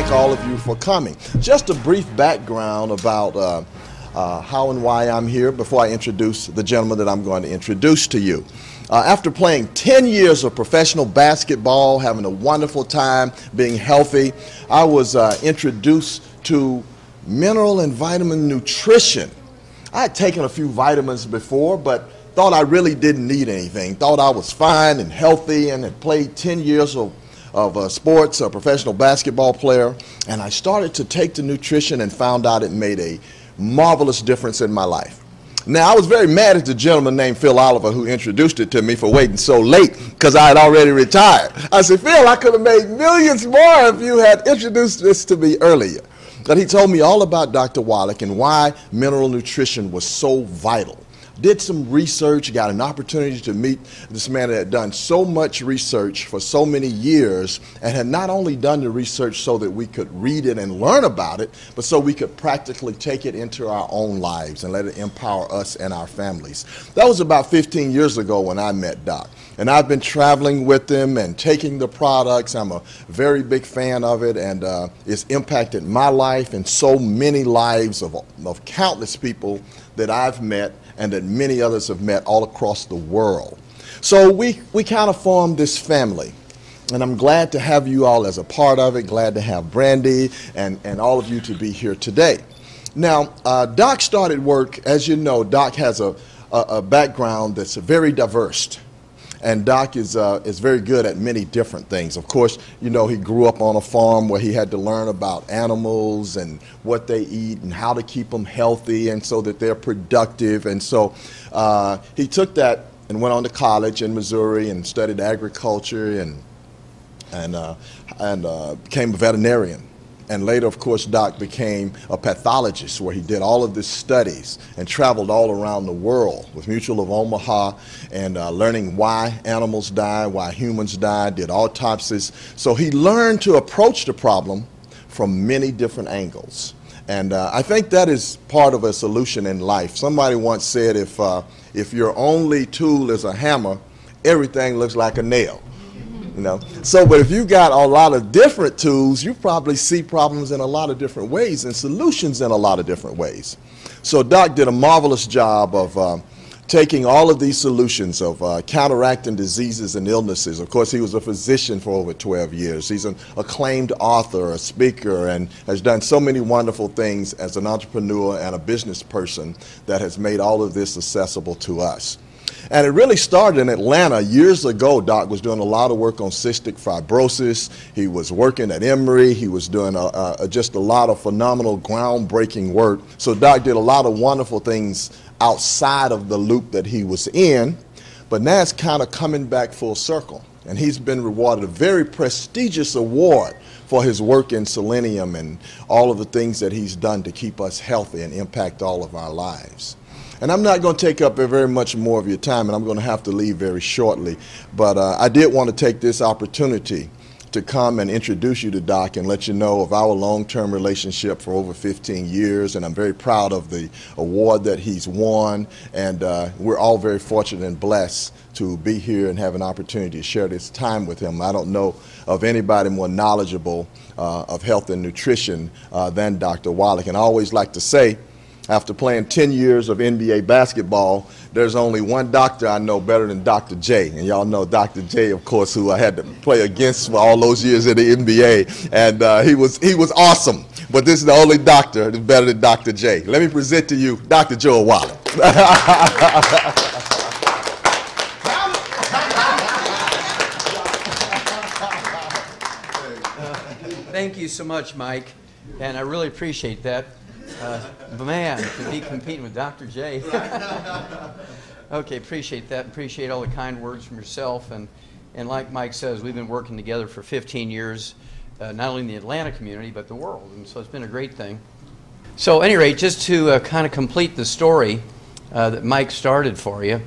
thank all of you for coming. Just a brief background about how and why I'm here before I introduce the gentleman that I'm going to introduce to you. After playing 10 years of professional basketball, having a wonderful time, being healthy, I was introduced to mineral and vitamin nutrition. I had taken a few vitamins before, but thought I really didn't need anything. Thought I was fine and healthy and had played 10 years of sports, a professional basketball player, and I started to take the nutrition and found out it made a marvelous difference in my life. Now, I was very mad at the gentleman named Phil Oliver who introduced it to me for waiting so late because I had already retired. I said, Phil, I could have made millions more if you had introduced this to me earlier. But he told me all about Dr. Wallach and why mineral nutrition was so vital. Did some research, got an opportunity to meet this man that had done so much research for so many years and had not only done the research so that we could read it and learn about it, but so we could practically take it into our own lives and let it empower us and our families. That was about 15 years ago when I met Doc. And I've been traveling with him and taking the products. I'm a very big fan of it, and it's impacted my life and so many lives of countless people that I've met and that many others have met all across the world. So we kind of formed this family. And I'm glad to have you all as a part of it, glad to have Brandy and all of you to be here today. Now, Doc started work, as you know, Doc has a background that's very diverse. And Doc is very good at many different things. Of course, you know, he grew up on a farm where he had to learn about animals and what they eat and how to keep them healthy and so that they're productive. And so he took that and went on to college in Missouri and studied agriculture and became a veterinarian. And later, of course, Doc became a pathologist where he did all of these studies and traveled all around the world with Mutual of Omaha and learning why animals die, why humans die, did autopsies. So he learned to approach the problem from many different angles. And I think that is part of a solution in life. Somebody once said if your only tool is a hammer, everything looks like a nail. You know? So, but if you got a lot of different tools, you probably see problems in a lot of different ways and solutions in a lot of different ways. So Doc did a marvelous job of taking all of these solutions of counteracting diseases and illnesses. Of course, he was a physician for over 12 years. He's an acclaimed author, a speaker, and has done so many wonderful things as an entrepreneur and a business person that has made all of this accessible to us. And it really started in Atlanta years ago. Doc was doing a lot of work on cystic fibrosis. He was working at Emory. He was doing just a lot of phenomenal, groundbreaking work. So Doc did a lot of wonderful things outside of the loop that he was in. But now it's kind of coming back full circle. And he's been rewarded a very prestigious award for his work in selenium and all of the things that he's done to keep us healthy and impact all of our lives. And I'm not going to take up very much more of your time, and I'm going to have to leave very shortly. But I did want to take this opportunity to come and introduce you to Doc and let you know of our long-term relationship for over 15 years. And I'm very proud of the award that he's won. And we're all very fortunate and blessed to be here and have an opportunity to share this time with him. I don't know of anybody more knowledgeable of health and nutrition than Dr. Wallach. And I always like to say, after playing 10 years of NBA basketball, there's only one doctor I know better than Dr. J. And y'all know Dr. J, of course, who I had to play against for all those years in the NBA. And he was awesome. But this is the only doctor that's better than Dr. J. Let me present to you Dr. Joe Wallach. Thank you so much, Mike. And I really appreciate that. Man, to be competing with Dr. J. Okay, appreciate that. Appreciate all the kind words from yourself. And like Mike says, we've been working together for 15 years, not only in the Atlanta community, but the world. And so it's been a great thing. So at any rate, just to kind of complete the story that Mike started for you,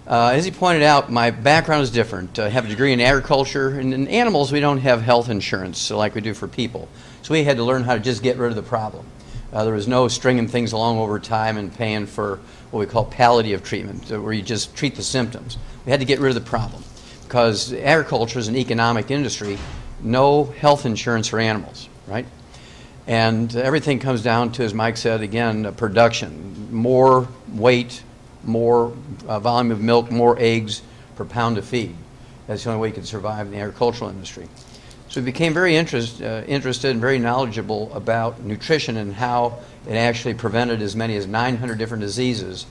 as he pointed out, my background is different. I have a degree in agriculture, and in animals we don't have health insurance like we do for people. So we had to learn how to just get rid of the problem. There was no stringing things along over time and paying for what we call palliative treatment, where you just treat the symptoms. We had to get rid of the problem because agriculture is an economic industry, no health insurance for animals, right? And everything comes down to, as Mike said, again, production. More weight, more volume of milk, more eggs per pound of feed. That's the only way you could survive in the agricultural industry. So we became very interested and very knowledgeable about nutrition and how it actually prevented as many as 900 different diseases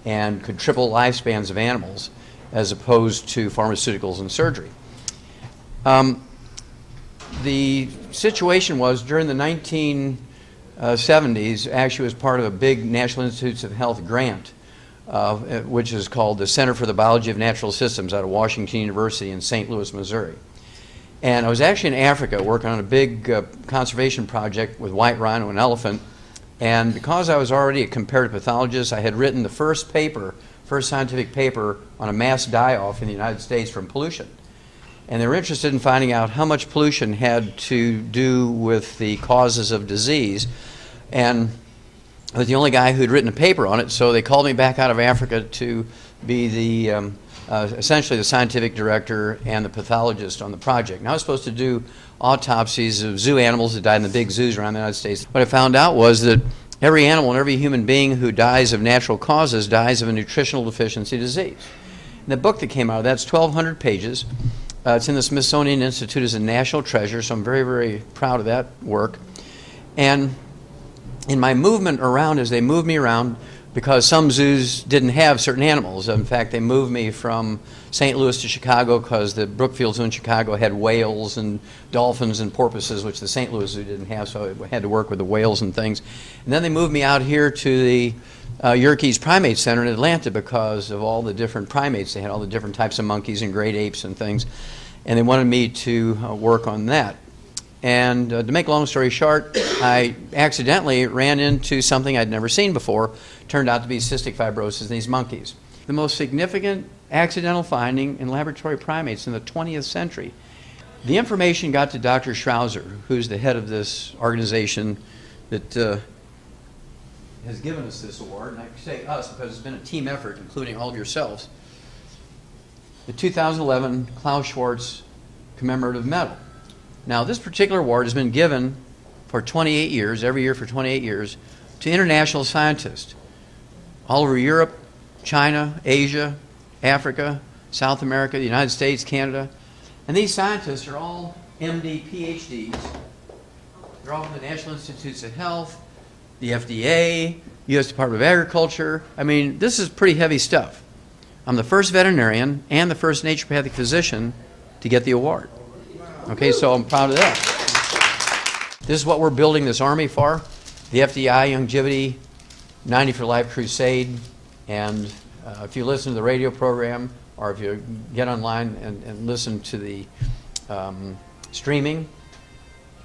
and could triple lifespans of animals as opposed to pharmaceuticals and surgery. The situation was during the 1970s, actually was part of a big National Institutes of Health grant, which is called the Center for the Biology of Natural Systems out of Washington University in St. Louis, Missouri. And I was actually in Africa working on a big conservation project with white rhino and elephant. And because I was already a comparative pathologist, I had written the first scientific paper on a mass die-off in the United States from pollution. And they were interested in finding out how much pollution had to do with the causes of disease. And I was the only guy who'd written a paper on it, so they called me back out of Africa to be the essentially the scientific director and the pathologist on the project. And I was supposed to do autopsies of zoo animals that died in the big zoos around the United States. What I found out was that every animal and every human being who dies of natural causes dies of a nutritional deficiency disease. And the book that came out of that's 1,200 pages. It's in the Smithsonian Institute as a national treasure, so I'm very, very proud of that work. And in my movement around, as they moved me around, because some zoos didn't have certain animals. In fact, they moved me from St. Louis to Chicago because the Brookfield Zoo in Chicago had whales and dolphins and porpoises, which the St. Louis Zoo didn't have, so I had to work with the whales and things. And then they moved me out here to the Yerkes Primate Center in Atlanta because of all the different primates. They had all the different types of monkeys and great apes and things. And they wanted me to work on that. And to make a long story short, I accidentally ran into something I'd never seen before. Turned out to be cystic fibrosis in these monkeys. The most significant accidental finding in laboratory primates in the 20th century. The information got to Dr. Schrauzer, who's the head of this organization that has given us this award. And I say us because it's been a team effort, including all of yourselves. The 2011 Klaus Schwarz Commemorative Medal. Now, this particular award has been given for 28 years, every year for 28 years, to international scientists all over Europe, China, Asia, Africa, South America, the United States, Canada. And these scientists are all MD, PhDs. They're all from the National Institutes of Health, the FDA, U.S. Department of Agriculture. I mean, this is pretty heavy stuff. I'm the first veterinarian and the first naturopathic physician to get the award. Okay, so I'm proud of that. This is what we're building this army for, the FDI Youngevity 90 for Life Crusade. And if you listen to the radio program or if you get online and listen to the streaming,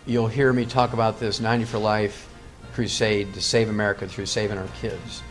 you'll hear me talk about this 90 for Life crusade to save America through saving our kids.